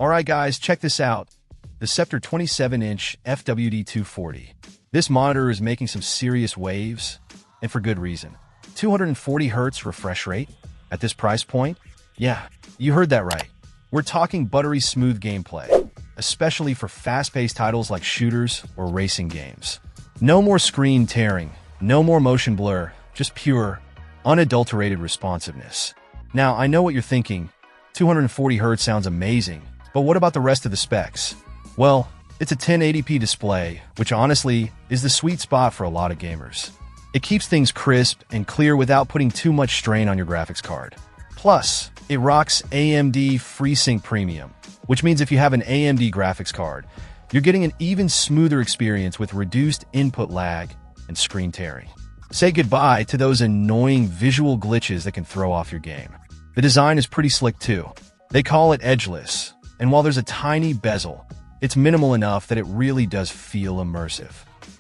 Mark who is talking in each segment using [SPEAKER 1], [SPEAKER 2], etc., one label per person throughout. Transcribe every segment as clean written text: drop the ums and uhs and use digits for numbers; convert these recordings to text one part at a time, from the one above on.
[SPEAKER 1] Alright guys, check this out. The Sceptre 27-inch FWD240. This monitor is making some serious waves, and for good reason. 240Hz refresh rate? At this price point? Yeah, you heard that right. We're talking buttery smooth gameplay, especially for fast-paced titles like shooters or racing games. No more screen tearing, no more motion blur, just pure, unadulterated responsiveness. Now, I know what you're thinking. 240Hz sounds amazing, but what about the rest of the specs? Well, it's a 1080p display, which honestly is the sweet spot for a lot of gamers. It keeps things crisp and clear without putting too much strain on your graphics card. Plus, it rocks AMD FreeSync Premium, which means if you have an AMD graphics card, you're getting an even smoother experience with reduced input lag and screen tearing. Say goodbye to those annoying visual glitches that can throw off your game. The design is pretty slick too. They call it edgeless, and while there's a tiny bezel, it's minimal enough that it really does feel immersive.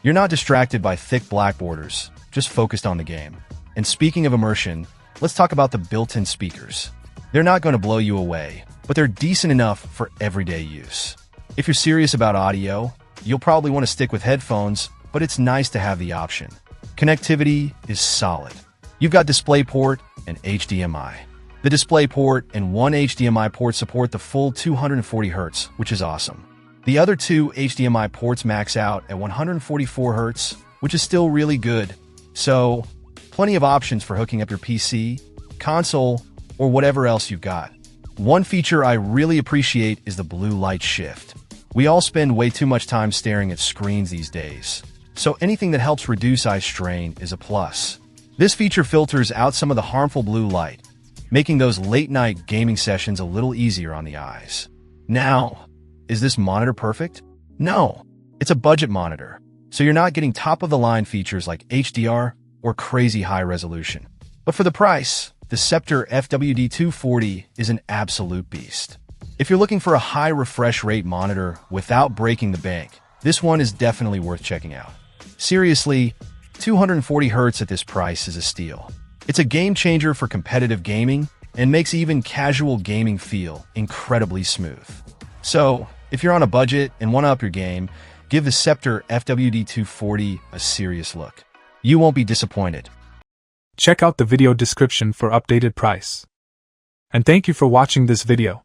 [SPEAKER 1] You're not distracted by thick black borders, just focused on the game. And speaking of immersion, let's talk about the built-in speakers. They're not going to blow you away, but they're decent enough for everyday use. If you're serious about audio, you'll probably want to stick with headphones, but it's nice to have the option. Connectivity is solid. You've got DisplayPort and HDMI. The DisplayPort and one HDMI port support the full 240Hz, which is awesome. The other two HDMI ports max out at 144Hz, which is still really good. So, plenty of options for hooking up your PC, console, or whatever else you've got. One feature I really appreciate is the blue light shift. We all spend way too much time staring at screens these days, so anything that helps reduce eye strain is a plus. This feature filters out some of the harmful blue light, making those late-night gaming sessions a little easier on the eyes. Now, is this monitor perfect? No, it's a budget monitor, so you're not getting top-of-the-line features like HDR or crazy high resolution. But for the price, the Sceptre FWD240 is an absolute beast. If you're looking for a high refresh rate monitor without breaking the bank, this one is definitely worth checking out. Seriously, 240Hz at this price is a steal. It's a game changer for competitive gaming and makes even casual gaming feel incredibly smooth. So, if you're on a budget and want to up your game, give the Sceptre FWD240 a serious look. You won't be disappointed.
[SPEAKER 2] Check out the video description for updated price. And thank you for watching this video.